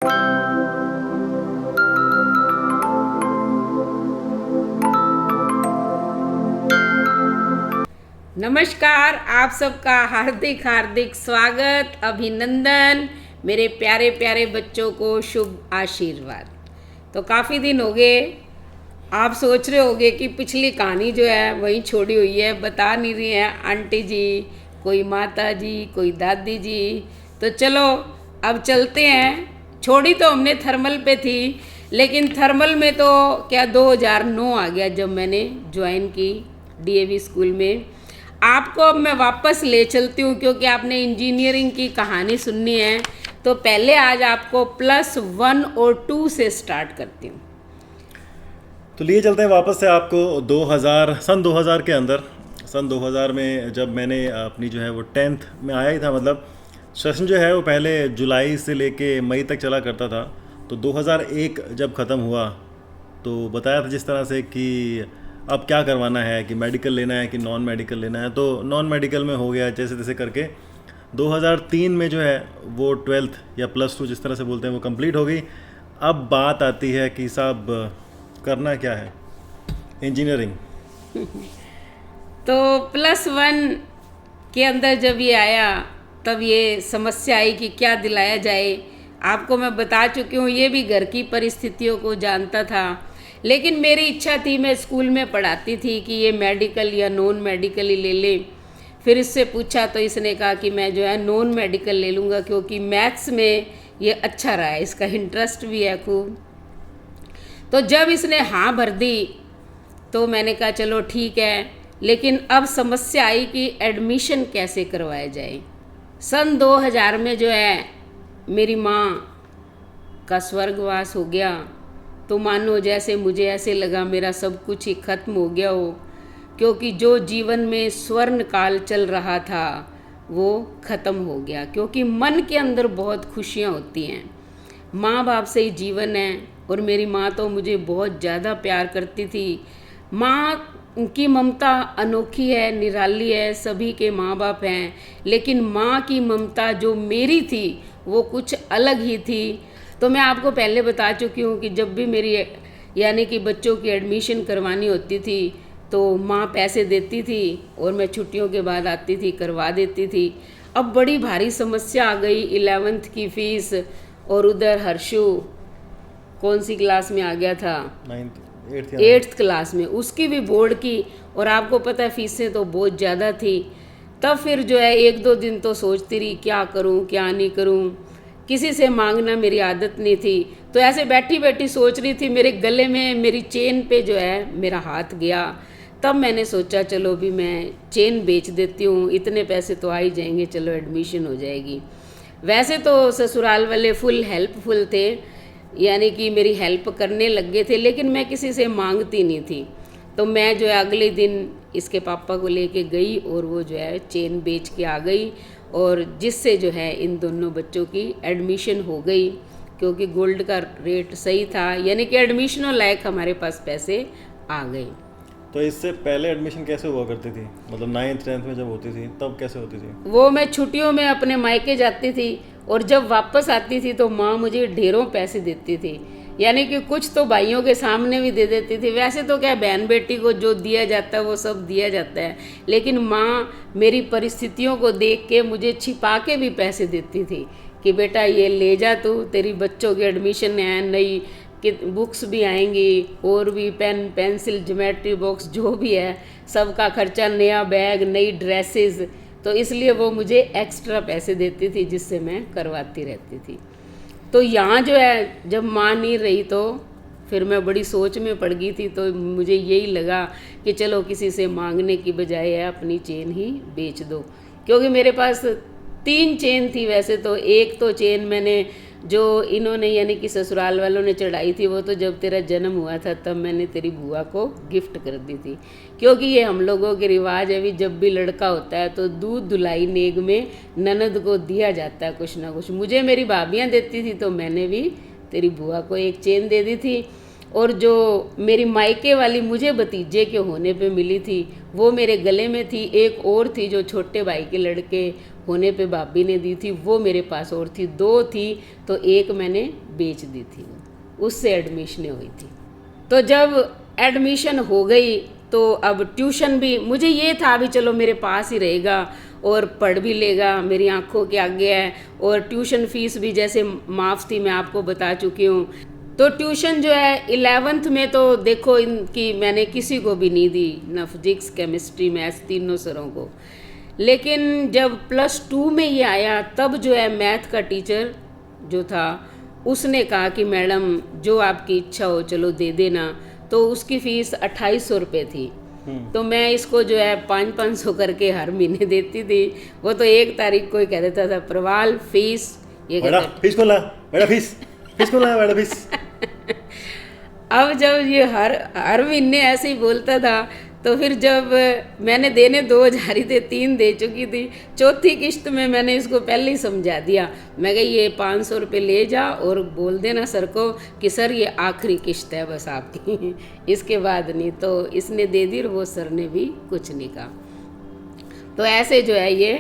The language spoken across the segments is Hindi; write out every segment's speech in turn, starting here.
नमस्कार, आप सबका हार्दिक हार्दिक स्वागत, अभिनंदन। मेरे प्यारे प्यारे बच्चों को शुभ आशीर्वाद। तो काफ़ी दिन हो गए, आप सोच रहे होंगे कि पिछली कहानी जो है वहीं छोड़ी हुई है, बता नहीं रही है आंटी जी, कोई माता जी, कोई दादी जी। तो चलो अब चलते हैं। छोड़ी तो हमने थर्मल पे थी, लेकिन थर्मल में तो क्या 2009 आ गया जब मैंने ज्वाइन की डीएवी स्कूल में। आपको अब मैं वापस ले चलती हूँ क्योंकि आपने इंजीनियरिंग की कहानी सुननी है। तो पहले आज आपको +1 और 2 से स्टार्ट करती हूँ। तो लिए चलते हैं वापस से आपको 2000 के अंदर। सन 2000 में जब मैंने अपनी जो है वो 10th में आया ही था। मतलब सेशन जो है वो पहले जुलाई से लेके मई तक चला करता था। तो 2001 जब ख़त्म हुआ तो बताया था जिस तरह से कि अब क्या करवाना है, कि मेडिकल लेना है कि नॉन मेडिकल लेना है। तो नॉन मेडिकल में हो गया जैसे तैसे करके। 2003 में जो है वो 12th या +2 जिस तरह से बोलते हैं वो कंप्लीट हो गई। अब बात आती है कि साहब करना क्या है, इंजीनियरिंग। तो +1 के अंदर जब ये आया तब ये समस्या आई कि क्या दिलाया जाए। आपको मैं बता चुकी हूँ, ये भी घर की परिस्थितियों को जानता था, लेकिन मेरी इच्छा थी, मैं स्कूल में पढ़ाती थी कि ये मेडिकल या नॉन मेडिकल ही ले ले। फिर इससे पूछा तो इसने कहा कि मैं जो है नॉन मेडिकल ले लूँगा क्योंकि मैथ्स में ये अच्छा रहा है, इसका इंटरेस्ट भी है खूब। तो जब इसने हाँ भर दी तो मैंने कहा चलो ठीक है, लेकिन अब समस्या आई कि एडमिशन कैसे करवाया जाए। सन 2000 में जो है मेरी माँ का स्वर्गवास हो गया। तो मानो जैसे मुझे ऐसे लगा मेरा सब कुछ ही खत्म हो गया हो, क्योंकि जो जीवन में स्वर्ण काल चल रहा था वो ख़त्म हो गया। क्योंकि मन के अंदर बहुत खुशियाँ होती हैं, माँ बाप से ही जीवन है। और मेरी माँ तो मुझे बहुत ज़्यादा प्यार करती थी। माँ की ममता अनोखी है, निराली है, सभी के माँ बाप हैं, लेकिन माँ की ममता जो मेरी थी वो कुछ अलग ही थी। तो मैं आपको पहले बता चुकी हूँ कि जब भी मेरी यानी कि बच्चों की एडमिशन करवानी होती थी तो माँ पैसे देती थी और मैं छुट्टियों के बाद आती थी, करवा देती थी। अब बड़ी भारी समस्या आ गई, 11th की फ़ीस, और उधर हर्षु कौन सी क्लास में आ गया था, 8th क्लास में, उसकी भी बोर्ड की। और आपको पता है फीसें तो बहुत ज़्यादा थी। तब फिर जो है 1-2 दिन तो सोचती रही क्या करूं क्या नहीं करूं। किसी से मांगना मेरी आदत नहीं थी। तो ऐसे बैठी बैठी सोच रही थी, मेरे गले में मेरी चेन पे जो है मेरा हाथ गया। तब मैंने सोचा चलो भी मैं चेन बेच देती हूँ, इतने पैसे तो आ ही जाएंगे, चलो एडमिशन हो जाएगी। वैसे तो ससुराल वाले फुल हेल्पफुल थे, यानी कि मेरी हेल्प करने लग गए थे, लेकिन मैं किसी से मांगती नहीं थी। तो मैं जो है अगले दिन इसके पापा को लेके गई और वो जो है चेन बेच के आ गई, और जिससे जो है इन दोनों बच्चों की एडमिशन हो गई। क्योंकि गोल्ड का रेट सही था, यानी कि एडमिशनों लायक हमारे पास पैसे आ गए। तो इससे पहले एडमिशन कैसे हुआ करती थी, मतलब 9th 10th में जब होती थी तब कैसे होती थी? वो मैं छुट्टियों में अपने मायके जाती थी और जब वापस आती थी तो माँ मुझे ढेरों पैसे देती थी, यानी कि कुछ तो भाइयों के सामने भी दे देती थी। वैसे तो क्या बहन बेटी को जो दिया जाता है वो सब दिया जाता है, लेकिन माँ मेरी परिस्थितियों को देख के मुझे छिपा के भी पैसे देती थी कि बेटा ये ले जा, तू तेरी बच्चों की एडमिशन है, नई कि बुक्स भी आएंगी और भी पेन पेंसिल ज्योमेट्री बॉक्स जो भी है सबका खर्चा, नया बैग, नई ड्रेसेस। तो इसलिए वो मुझे एक्स्ट्रा पैसे देती थी जिससे मैं करवाती रहती थी। तो यहाँ जो है जब माँ नहीं रही तो फिर मैं बड़ी सोच में पड़ गई थी। तो मुझे यही लगा कि चलो किसी से मांगने की बजाय है अपनी चेन ही बेच दो। क्योंकि मेरे पास 3 चेन थी वैसे तो। एक तो चेन मैंने जो इन्होंने यानी कि ससुराल वालों ने चढ़ाई थी वो तो जब तेरा जन्म हुआ था तब मैंने तेरी बुआ को गिफ्ट कर दी थी। क्योंकि ये हम लोगों के रिवाज है भी, जब भी लड़का होता है तो दूध धुलाई नेग में ननद को दिया जाता है कुछ ना कुछ। मुझे मेरी भाभियाँ देती थी तो मैंने भी तेरी बुआ को एक चेन दे दी थी। और जो मेरी मायके वाली मुझे भतीजे के होने पे मिली थी वो मेरे गले में थी। एक और थी जो छोटे भाई के लड़के होने पे भाभी ने दी थी, वो मेरे पास और थी, 2 थी तो एक मैंने बेच दी थी, उससे एडमिशन हुई थी। तो जब एडमिशन हो गई तो अब ट्यूशन भी मुझे ये था भी चलो मेरे पास ही रहेगा और पढ़ भी लेगा, मेरी आंखों के आगे है, और ट्यूशन फीस भी जैसे माफ़ थी, मैं आपको बता चुकी हूँ। तो ट्यूशन जो है 11th में तो देखो इनकी मैंने किसी को भी नहीं दी, ना फिजिक्स केमिस्ट्री मैथ्स तीनों सरों को। लेकिन जब +2 में ये आया तब जो है मैथ का टीचर जो था उसने कहा कि मैडम जो आपकी इच्छा हो चलो दे देना। तो उसकी फ़ीस 2800 रुपये थी। तो मैं इसको जो है 500 करके हर महीने देती थी। वो तो 1 तारीख को ही कह देता था प्रवाल फीस, ये बेटा फीस को ला, बेटा फीस को ला, बेटा फीस। अब जब ये हर महीने ऐसे ही बोलता था तो फिर जब मैंने देने 2000 ही थे, 3 दे चुकी थी, चौथी किश्त में मैंने इसको पहले ही समझा दिया। मैं कही ये 500 रुपये ले जा और बोल देना सर को कि सर ये आखिरी किश्त है बस आपकी इसके बाद नहीं। तो इसने दे दी और वो सर ने भी कुछ नहीं कहा। तो ऐसे जो है ये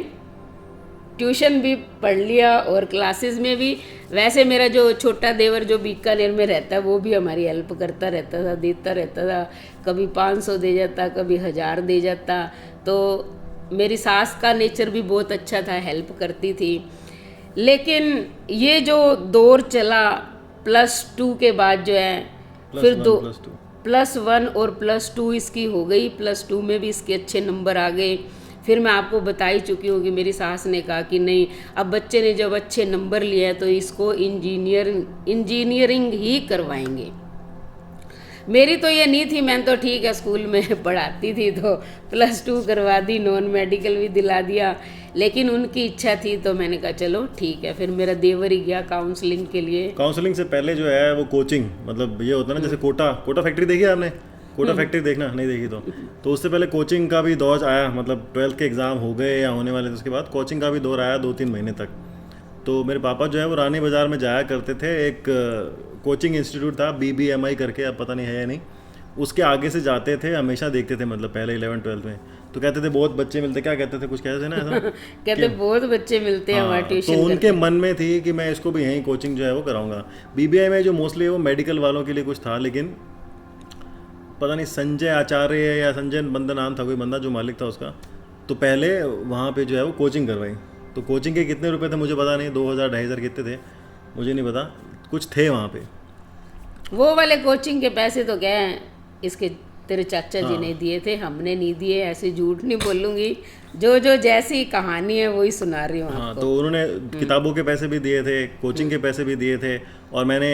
ट्यूशन भी पढ़ लिया और क्लासेस में भी। वैसे मेरा जो छोटा देवर जो बीकानेर में रहता है वो भी हमारी हेल्प करता रहता था, देता रहता था, कभी 500 दे जाता, कभी 1000 दे जाता। तो मेरी सास का नेचर भी बहुत अच्छा था, हेल्प करती थी। लेकिन ये जो दौर चला +2 के बाद जो है फिर +1 और +2 इसकी हो गई। +2 में भी इसके अच्छे नंबर आ गए। फिर मैं आपको बता ही चुकी हूँ कि मेरी सास ने कहा कि नहीं, अब बच्चे ने जब अच्छे नंबर लिए हैं तो इसको इंजीनियरिंग ही करवाएंगे। मेरी तो ये नहीं थी, मैं तो ठीक है स्कूल में पढ़ाती थी तो +2 करवा दी, नॉन मेडिकल भी दिला दिया। लेकिन उनकी इच्छा थी तो मैंने कहा चलो ठीक है। फिर मेरा देवर ही गया काउंसलिंग के लिए। काउंसलिंग से पहले जो है वो कोचिंग, मतलब ये होता है ना जैसे कोटा फैक्ट्री देखी है आपने? कोटा फैक्ट्री देखना नहीं देखी तो उससे पहले कोचिंग का भी दौर आया, मतलब 12th के एग्ज़ाम हो गए या होने वाले थे, उसके बाद कोचिंग का भी दौर आया 2-3 महीने तक। तो मेरे पापा जो है वो रानी बाज़ार में जाया करते थे, एक कोचिंग इंस्टीट्यूट था BBMI करके, अब पता नहीं है या नहीं, उसके आगे से जाते थे, हमेशा देखते थे, मतलब पहले 11th-12th में। तो कहते थे बहुत बच्चे मिलते, क्या कहते थे, कुछ कहते थे ना ऐसा कहते बहुत बच्चे मिलते हैं हमारे ट्यूशन। तो उनके मन में थी कि मैं इसको भी यहीं कोचिंग जो है वो कराऊंगा। BBMI जो मोस्टली वो मेडिकल वालों के लिए कुछ था, लेकिन पता नहीं संजय आचार्य या संजय बंदा नाम था कोई बंदा जो मालिक था उसका, तो पहले वहाँ पे जो है वो कोचिंग करवाई। तो कोचिंग के कितने रुपए थे मुझे पता नहीं, 2000-2500 कितने थे मुझे नहीं पता, कुछ थे वहाँ पे। वो वाले कोचिंग के पैसे तो क्या है, इसके तेरे चाचा जी ने दिए थे, हमने नहीं दिए, ऐसे झूठ नहीं बोलूँगी, जो जैसी कहानी है वही सुना रही हूँ आपको। तो उन्होंने किताबों के पैसे भी दिए थे, कोचिंग के पैसे भी दिए थे, और मैंने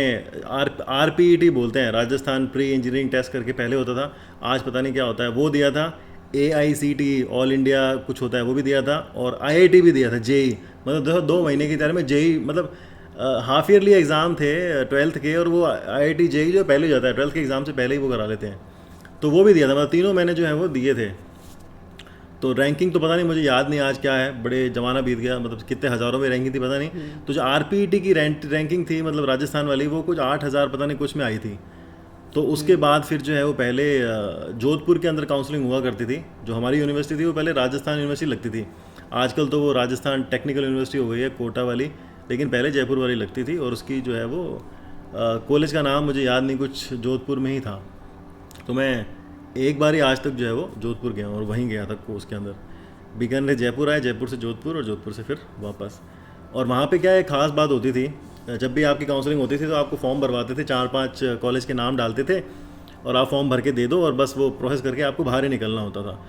RPET बोलते हैं, राजस्थान प्री इंजीनियरिंग टेस्ट करके पहले होता था, आज पता नहीं क्या होता है, वो दिया था। AICT ऑल इंडिया कुछ होता है वो भी दिया था, और IIT भी दिया था, JEE, मतलब 2 महीने की तरह में JEE, मतलब हाफ ईयरली एग्ज़ाम थे 12th के, और वो IIT JEE जो पहले हो जाता है 12th के एग्ज़ाम से पहले ही वो करा लेते हैं, तो वो भी दिया था। मतलब तीनों मैंने जो है वो दिए थे। तो रैंकिंग तो पता नहीं, मुझे याद नहीं आज क्या है, बड़े ज़माना बीत गया, मतलब कितने हज़ारों में रैंकिंग थी पता नहीं। तो जो RPET की रैंकिंग थी, मतलब राजस्थान वाली, वो कुछ 8000 पता नहीं कुछ में आई थी। तो उसके बाद फिर जो है वो पहले जोधपुर के अंदर काउंसलिंग हुआ करती थी, जो हमारी यूनिवर्सिटी थी वो पहले राजस्थान यूनिवर्सिटी लगती थी, आजकल तो वो राजस्थान टेक्निकल यूनिवर्सिटी हो गई है कोटा वाली, लेकिन पहले जयपुर वाली लगती थी। और उसकी जो है वो कॉलेज का नाम मुझे याद नहीं, कुछ जोधपुर में ही था। तो मैं एक बार ही आज तक जो है वो जोधपुर गया और वहीं गया था उसके अंदर, बीकानेर जयपुर आए, जयपुर से जोधपुर और जोधपुर से फिर वापस। और वहाँ पे क्या एक ख़ास बात होती थी, जब भी आपकी काउंसलिंग होती थी तो आपको फॉर्म भरवाते थे, 4-5 कॉलेज के नाम डालते थे और आप फॉर्म भर के दे दो और बस वो प्रोसेस करके आपको बाहर ही निकलना होता था।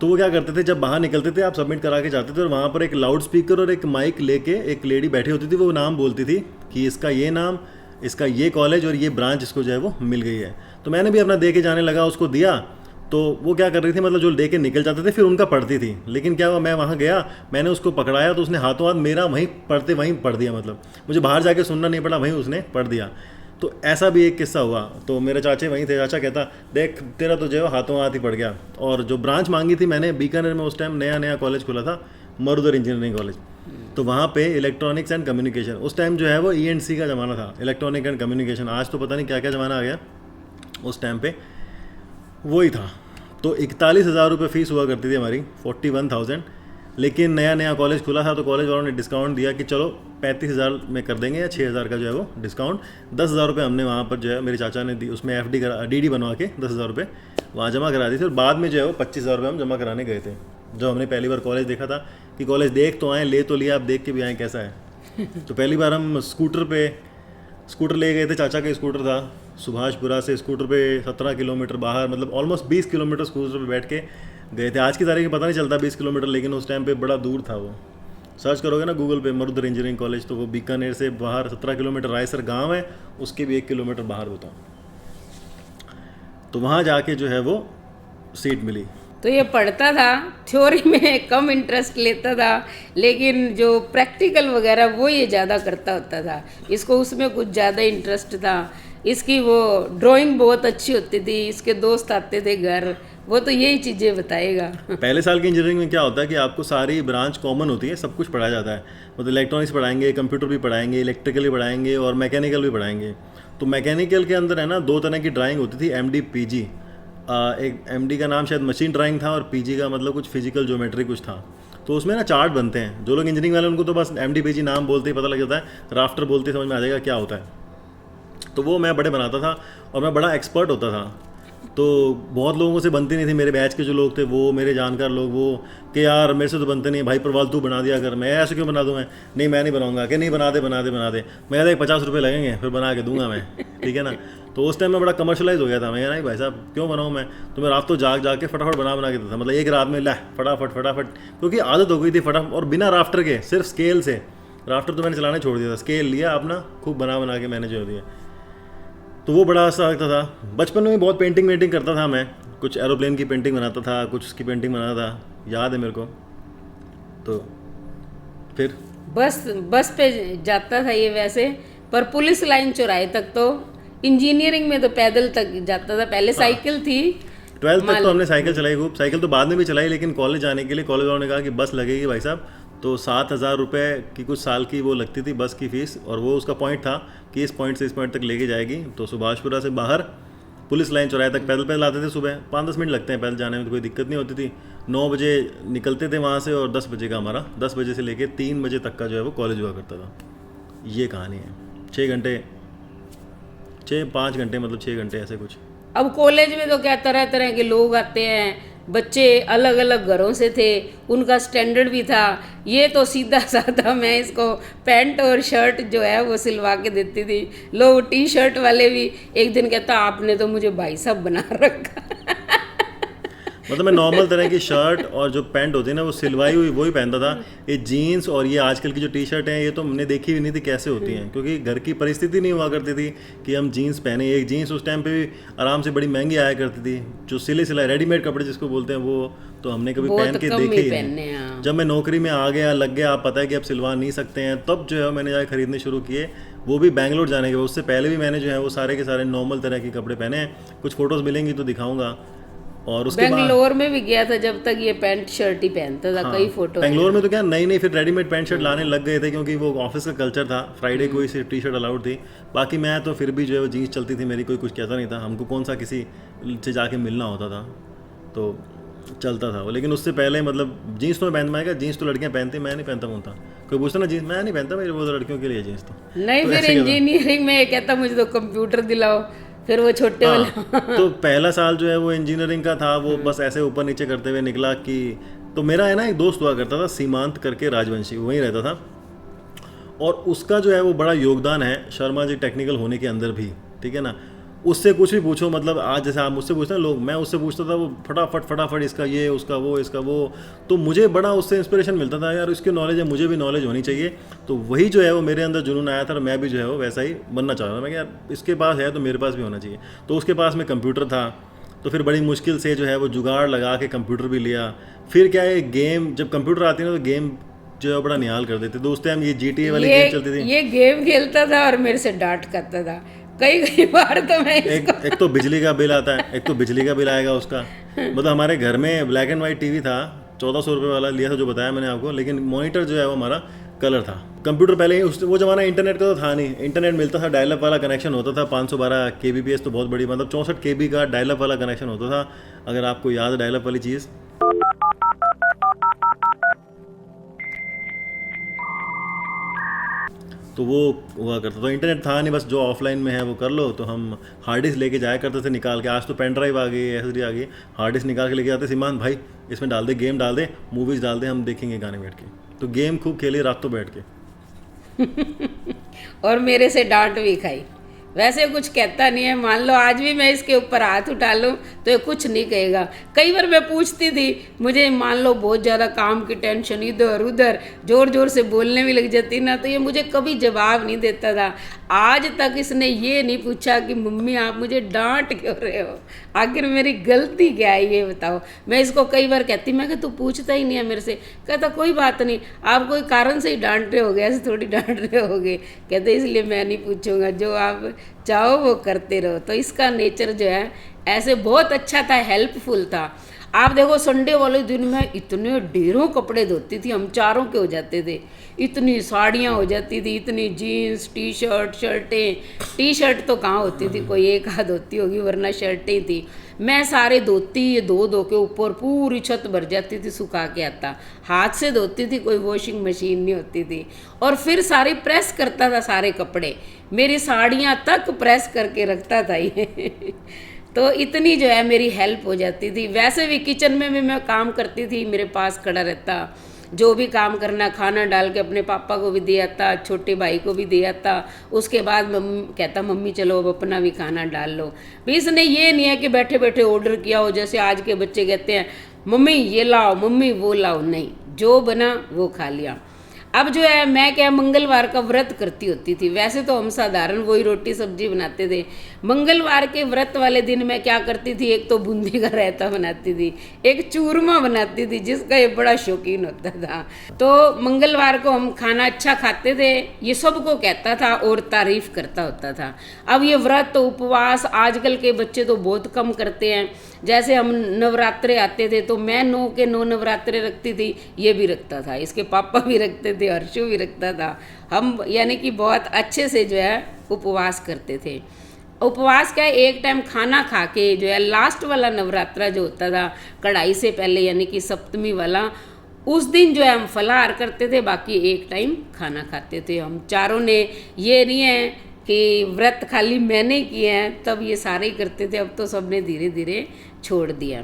तो वो क्या करते थे, जब बाहर निकलते थे आप सबमिट करा के जाते थे और वहाँ पर एक लाउड स्पीकर और एक माइक लेके एक लेडी बैठी होती थी, वो नाम बोलती थी कि इसका ये नाम, इसका ये कॉलेज और ये ब्रांच इसको जो है वो मिल गई है। तो मैंने भी अपना दे के जाने लगा, उसको दिया। तो वो क्या कर रही थी, मतलब जो दे के निकल जाते थे फिर उनका पढ़ती थी, लेकिन क्या हुआ, मैं वहाँ गया, मैंने उसको पकड़ाया तो उसने हाथों हाथ मेरा वहीं पढ़ते वहीं पढ़ दिया, मतलब मुझे बाहर जाके सुनना नहीं पड़ा, वहीं उसने पढ़ दिया। तो ऐसा भी एक किस्सा हुआ। तो मेरे चाचे वहीं थे, चाचा कहता देख तेरा तो जो है हाथों हाथ ही पड़ गया। और जो ब्रांच मांगी थी मैंने, बीकानेर में उस टाइम नया नया कॉलेज खुला था, मरुधर इंजीनियरिंग कॉलेज, तो वहाँ पे इलेक्ट्रॉनिक्स एंड कम्युनिकेशन, उस टाइम जो है वो ENC का ज़माना था, इलेक्ट्रॉनिक एंड कम्युनिकेशन। आज तो पता नहीं क्या क्या ज़माना आ गया, उस टाइम पे वही था। तो 41,000 रुपये फ़ीस हुआ करती थी हमारी, 41,000। लेकिन नया नया कॉलेज खुला था तो कॉलेज वालों ने डिस्काउंट दिया कि चलो 35,000 में कर देंगे या 6,000 का जो है वो डिस्काउंट। 10,000 रुपये हमने वहाँ पर जो है मेरे चाचा ने दी, उसमें FD करा, DD बनवा के 10,000 रुपये वहाँ जमा करा दी थी। और बाद में जो है वो 25,000 रुपये हम जमा कराने गए थे, जब हमने पहली बार कॉलेज देखा था कि कॉलेज देख तो आए, ले तो लिया, अब देख के भी आए कैसा है। तो पहली बार हम स्कूटर ले गए थे, चाचा का स्कूटर था, सुभाषपुरा से स्कूटर पे 17 किलोमीटर बाहर, मतलब ऑलमोस्ट 20 किलोमीटर स्कूटर पे बैठ के गए थे। आज की तारीख में पता नहीं चलता 20 किलोमीटर, लेकिन उस टाइम पे बड़ा दूर था वो। सर्च करोगे ना गूगल पे मरुधर इंजीनियरिंग कॉलेज, तो वो बीकानेर से बाहर 17 किलोमीटर, रायसर गांव है उसके भी 1 किलोमीटर बाहर होता। तो वहाँ जाके जो है वो सीट मिली। तो ये पढ़ता था, थ्योरी में कम इंटरेस्ट लेता था, लेकिन जो प्रैक्टिकल वगैरह वो ये ज़्यादा करता होता था, इसको उसमें कुछ ज़्यादा इंटरेस्ट था। इसकी वो ड्राइंग बहुत अच्छी होती थी, इसके दोस्त आते थे घर, वो तो यही चीज़ें बताएगा। पहले साल की इंजीनियरिंग में क्या होता है कि आपको सारी ब्रांच कॉमन होती है, सब कुछ पढ़ाया जाता है, मतलब इलेक्ट्रॉनिक्स पढ़ाएंगे, कंप्यूटर भी पढ़ाएंगे, इलेक्ट्रिकल भी पढ़ाएंगे और मैकेनिकल भी पढ़ाएंगे। तो मैकेनिकल के अंदर है ना 2 तरह की ड्राइंग होती थी, MD PG। एक MD का नाम शायद मशीन ड्राइंग था और PG का मतलब कुछ फिजिकल ज्योमेट्री कुछ था। तो उसमें ना चार्ट बनते हैं, जो लोग इंजीनियरिंग वाले उनको तो बस MD PG नाम बोलते ही पता लग जाता है, राफ्टर बोलते ही समझ में आ जाएगा क्या होता है। तो वो मैं बड़े बनाता था और मैं बड़ा एक्सपर्ट होता था। तो बहुत लोगों से बनती नहीं थी, मेरे बैच के जो लोग थे वो, मेरे जानकार लोग वो, कि यार मेरे से तो बनते नहीं भाई, प्रवाल तू बना दिया कर। मैं ऐसे क्यों बना दूँ, मैं नहीं बनाऊंगा, कि नहीं बना दे। मैं कहता 50 रुपये लगेंगे फिर बना के दूंगा मैं, ठीक है ना। तो उस टाइम में बड़ा कमर्शलाइज हो गया था, मैं नहीं भाई साहब क्यों बनाऊँ मैं, तो मैं रात तो जाग के फटाफट बना के देता था, मतलब एक रात में ला फटाफट, क्योंकि आदत हो गई थी फटाफट। और बिना राफ्टर के, सिर्फ स्केल से, राफ्टर तो मैंने चलाने छोड़ दिया था, स्केल लिया अपना, खूब बना के मैंने जो दिया। तो वो बड़ा अच्छा लगता था। बचपन में भी बहुत पेंटिंग करता था मैं, कुछ एरोप्लेन की पेंटिंग बनाता था, कुछ उसकी पेंटिंग बनाता था, याद है मेरे को। तो फिर बस पे जाता था ये वैसे, पर पुलिस लाइन चौराहे तक तो, इंजीनियरिंग में तो पैदल तक जाता था। पहले साइकिल थी, 12th तक तो हमने साइकिल चलाई खूब, साइकिल तो बाद में भी चलाई, लेकिन कॉलेज जाने के लिए कॉलेज वालों ने कहा कि बस लगेगी भाई साहब। तो 7,000 रुपये की कुछ साल की वो लगती थी बस की फ़ीस, और वो उसका पॉइंट था कि इस पॉइंट से इस पॉइंट तक लेके जाएगी। तो सुभाषपुरा से बाहर पुलिस लाइन चौराहे तक पैदल आते थे। सुबह 5-10 मिनट लगते हैं पैदल जाने में, तो कोई दिक्कत नहीं होती थी। 9 बजे निकलते थे वहाँ से, और 10 बजे का हमारा, 10 बजे से लेके 3 बजे तक का जो है वो कॉलेज हुआ करता था। ये कहानी है। 5 घंटे मतलब 6 घंटे ऐसे कुछ। अब कॉलेज में तो क्या तरह तरह के लोग आते हैं, बच्चे अलग अलग घरों से थे, उनका स्टैंडर्ड भी था। ये तो सीधा साधा मैं इसको पैंट और शर्ट जो है वो सिलवा के देती थी। लोग T-शर्ट वाले भी एक दिन कहता आपने तो मुझे भाई साहब बना रखा। मतलब मैं नॉर्मल तरह की शर्ट और जो पैंट होती है ना वो सिलवाई हुई वही पहनता था। ये जीन्स और ये आजकल की जो T-शर्ट हैं ये तो हमने देखी भी नहीं थी कैसे होती हैं, क्योंकि घर की परिस्थिति नहीं हुआ करती थी कि हम जीन्स पहने। एक जीन्स उस टाइम पे भी आराम से बड़ी महंगी आया करती थी, जो सिलाई रेडीमेड कपड़े जिसको बोलते हैं, वो तो हमने कभी पहन के देखे ही नहीं। जब मैं नौकरी में आ गया, लग गया, आप पता है कि अब सिलवा नहीं सकते हैं, तब जो है मैंने जाके खरीदने शुरू किए, वो भी बैंगलोर जाने के बाद। उससे पहले भी मैंने जो है वो सारे के सारे नॉर्मल तरह के कपड़े पहने हैं। कुछ फोटोज़ मिलेंगी तो दिखाऊंगा। और उसके बेंगलोर में भी गया था जब तक ये पैंट शर्ट ही पहनता था। हाँ, कई फोटो बेंगलोर में तो क्या नई फिर रेडीमेड पैंट शर्ट लाने लग गए थे, क्योंकि वो ऑफिस का कल्चर था, फ्राइडे को ही सिर्फ T-शर्ट अलाउड थी। बाकी मैं तो फिर भी जो है वो जीन्स चलती थी मेरी, कोई कुछ कहता नहीं था। हमको कौन सा किसी से जाके मिलना होता था, तो चलता था वो। लेकिन उससे पहले मतलब जीन्स तो मैं पहनता, जीन्स तो लड़कियाँ पहनती, मैं नहीं पहनता था। कोई पूछता ना जीन्स, मैं नहीं पहनता, मेरे वो लड़कियों के लिए जीन्स तो नहीं। फिर इंजीनियरिंग में कहता मुझे तो कंप्यूटर दिलाओ, फिर वो छोटे वाला। तो पहला साल जो है वो इंजीनियरिंग का था, वो बस ऐसे ऊपर नीचे करते हुए निकला कि, तो मेरा है ना एक दोस्त हुआ करता था सीमांत करके, राजवंशी, वहीं रहता था, और उसका जो है वो बड़ा योगदान है शर्मा जी टेक्निकल होने के अंदर भी, ठीक है ना। उससे कुछ भी पूछो, मतलब आज जैसे आप मुझसे पूछते हैं लोग, मैं उससे पूछता था, वो फटाफट इसका ये, उसका वो, इसका वो। तो मुझे बड़ा उससे इंस्पिरेशन मिलता था, यार इसकी नॉलेज है, मुझे भी नॉलेज होनी चाहिए। तो वही जो है वो मेरे अंदर जुनून आया था, और मैं भी जो है वो वैसा ही बनना चाह रहा था। मैं यार इसके पास है तो मेरे पास भी होना चाहिए। तो उसके पास में कंप्यूटर था, तो फिर बड़ी मुश्किल से जो है वो जुगाड़ लगा के कंप्यूटर भी लिया। फिर क्या है, गेम जब कंप्यूटर आती है ना तो गेम जो है बड़ा निहाल कर देते। तो उस टाइम ये GTA वाली गेम चलती थी, ये गेम खेलता था और मेरे से डांट करता था कई बार। तो मैं एक तो बिजली का बिल आता है, एक तो बिजली का बिल आएगा उसका। मतलब हमारे घर में ब्लैक एंड वाइट टीवी था, 1400 रुपये वाला लिया था जो बताया मैंने आपको, लेकिन मॉनिटर जो है वो हमारा कलर था। कंप्यूटर पहले वो ज़माना इंटरनेट का तो था नहीं, इंटरनेट मिलता था, डायलअप वाला कनेक्शन होता था, 512 kbps, तो बहुत बड़ी, मतलब 64 KB का डायलअप वाला कनेक्शन होता था, अगर आपको याद है डायलअप वाली चीज़। तो वो हुआ करता। तो इंटरनेट था नहीं, बस जो ऑफलाइन में है वो कर लो। तो हम हार्ड डिस्क लेके जाया करते थे निकाल के। आज तो पेन ड्राइव आ गई, एसएसडी आ गई, हार्ड डिस्क निकाल के लेके जाते, सीमान भाई इसमें डाल दे, गेम डाल दे, मूवीज़ डाल दे, हम देखेंगे गाने बैठ के। तो गेम खूब खेली रात तो बैठ के। और मेरे से डांट भी खाई। वैसे कुछ कहता नहीं है, मान लो आज भी मैं इसके ऊपर हाथ उठा लूँ तो ये कुछ नहीं कहेगा। कई बार मैं पूछती थी, मुझे मान लो बहुत ज़्यादा काम की टेंशन, इधर उधर ज़ोर ज़ोर से बोलने भी लग जाती ना, तो ये मुझे कभी जवाब नहीं देता था। आज तक इसने ये नहीं पूछा कि मम्मी आप मुझे डांट क्यों रहे हो, आखिर मेरी गलती क्या है ये बताओ। मैं इसको कई बार कहती, मैं कि तू पूछता ही नहीं है मेरे से। कहता कोई बात नहीं, आप कोई कारण से ही डांट रहे होगे, ऐसे थोड़ी डांट रहे होगे। कहते इसलिए मैं नहीं पूछूंगा, जो आप चाहो वो करते रहो। तो इसका नेचर जो है ऐसे बहुत अच्छा था, हेल्पफुल था। आप देखो संडे वाले दिन में इतने ढेरों कपड़े धोती थी, हम चारों के हो जाते थे। इतनी साड़ियाँ हो जाती थी, इतनी जीन्स, टी शर्ट, शर्टें। टी शर्ट तो कहाँ होती थी, कोई एक आध होती होगी, वरना शर्टें थी। मैं सारे धोती, ये धो के ऊपर पूरी छत भर जाती थी, सुखा के आता। हाथ से धोती थी, कोई वॉशिंग मशीन नहीं होती थी। और फिर सारी प्रेस करता था, सारे कपड़े मेरी साड़ियाँ तक प्रेस करके रखता था ये। तो इतनी जो है मेरी हेल्प हो जाती थी। वैसे भी किचन में भी मैं काम करती थी, मेरे पास खड़ा रहता, जो भी काम करना, खाना डाल के अपने पापा को भी दे आता, छोटे भाई को भी दे आता। उसके बाद कहता मम्मी चलो अब अपना भी खाना डाल लो। भी इसने ये नहीं है कि बैठे बैठे ऑर्डर किया हो, जैसे आज के बच्चे कहते हैं मम्मी ये लाओ, मम्मी वो लाओ। नहीं, जो बना वो खा लिया। अब जो है मैं क्या मंगलवार का व्रत करती होती थी। वैसे तो हम साधारण वही रोटी सब्जी बनाते थे। मंगलवार के व्रत वाले दिन मैं क्या करती थी, एक तो बूंदी का रायता बनाती थी, एक चूरमा बनाती थी, जिसका ये बड़ा शौकीन होता था। तो मंगलवार को हम खाना अच्छा खाते थे, ये सबको कहता था और तारीफ करता होता था। अब ये व्रत उपवास आजकल के बच्चे तो बहुत कम करते हैं। जैसे हम नवरात्रे आते थे तो मैं 9 के 9 नवरात्रे रखती थी, ये भी रखता था, इसके पापा भी रखते थे, हर्षु भी रखता था। हम यानी कि बहुत अच्छे से जो है उपवास करते थे। उपवास क्या है, एक टाइम खाना खा के जो है लास्ट वाला नवरात्रा जो होता था कढ़ाई से पहले, यानी कि सप्तमी वाला, उस दिन जो है हम फलाहार करते थे, बाकी एक टाइम खाना खाते थे। हम चारों ने, ये नहीं है कि व्रत खाली मैंने किए हैं, तब ये सारे ही करते थे। अब तो सबने धीरे धीरे छोड़ दिया।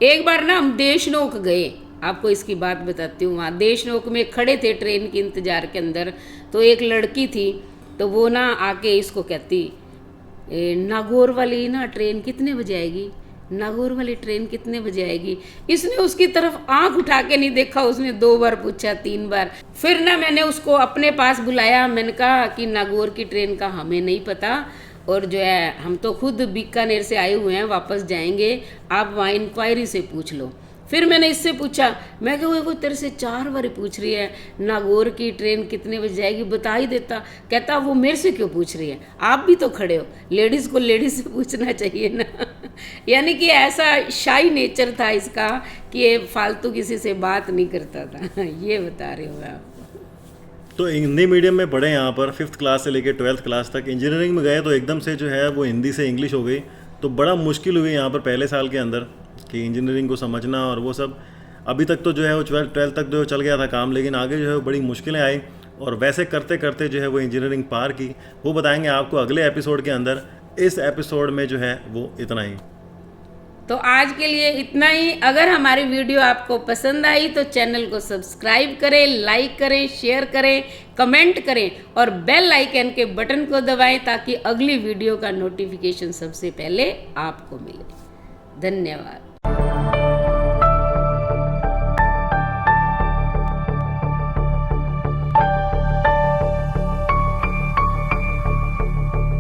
एक बार ना हम देशनोक गए, आपको इसकी बात बताती हूँ। वहाँ देशनोक में खड़े थे ट्रेन के इंतज़ार के अंदर, तो एक लड़की थी, तो वो ना आके इसको कहती नागौर वाली ना ट्रेन कितने बजे आएगी, नागौर वाली ट्रेन कितने बजे आएगी। इसने उसकी तरफ आंख उठा के नहीं देखा, उसने 2 बार पूछा, 3 बार। फिर ना मैंने उसको अपने पास बुलाया, मैंने कहा कि नागौर की ट्रेन का हमें नहीं पता, और जो है हम तो खुद बीकानेर से आए हुए हैं, वापस जाएंगे, आप वहाँ इंक्वायरी से पूछ लो। फिर मैंने इससे पूछा, मैं क्या वो तेरे से 4 बार पूछ रही है नागौर की ट्रेन कितने बजे जाएगी, बता ही देता। कहता वो मेरे से क्यों पूछ रही है, आप भी तो खड़े हो, लेडीज़ को लेडीज़ से पूछना चाहिए ना। यानी कि ऐसा शाई नेचर था इसका कि ये फालतू किसी से बात नहीं करता था। ये बता रहे हो आप। तो हिंदी मीडियम में पढ़े यहाँ पर 5th क्लास से लेकर 12th क्लास तक। इंजीनियरिंग में गए तो एकदम से जो है वो हिंदी से इंग्लिश हो गई, तो बड़ा मुश्किल हुई यहाँ पर पहले साल के अंदर कि इंजीनियरिंग को समझना और वो सब। अभी तक तो जो है वो 12th तक जो चल गया था काम, लेकिन आगे जो है वो बड़ी मुश्किलें आई, और वैसे करते करते जो है वो इंजीनियरिंग पार की। वो बताएंगे आपको अगले एपिसोड के अंदर। इस एपिसोड में जो है वो इतना ही। तो आज के लिए इतना ही। अगर हमारी वीडियो आपको पसंद आई तो चैनल को सब्सक्राइब करें, लाइक करें, शेयर करें, कमेंट करें और बेल आइकन के बटन को दबाएं ताकि अगली वीडियो का नोटिफिकेशन सबसे पहले आपको मिले। धन्यवाद।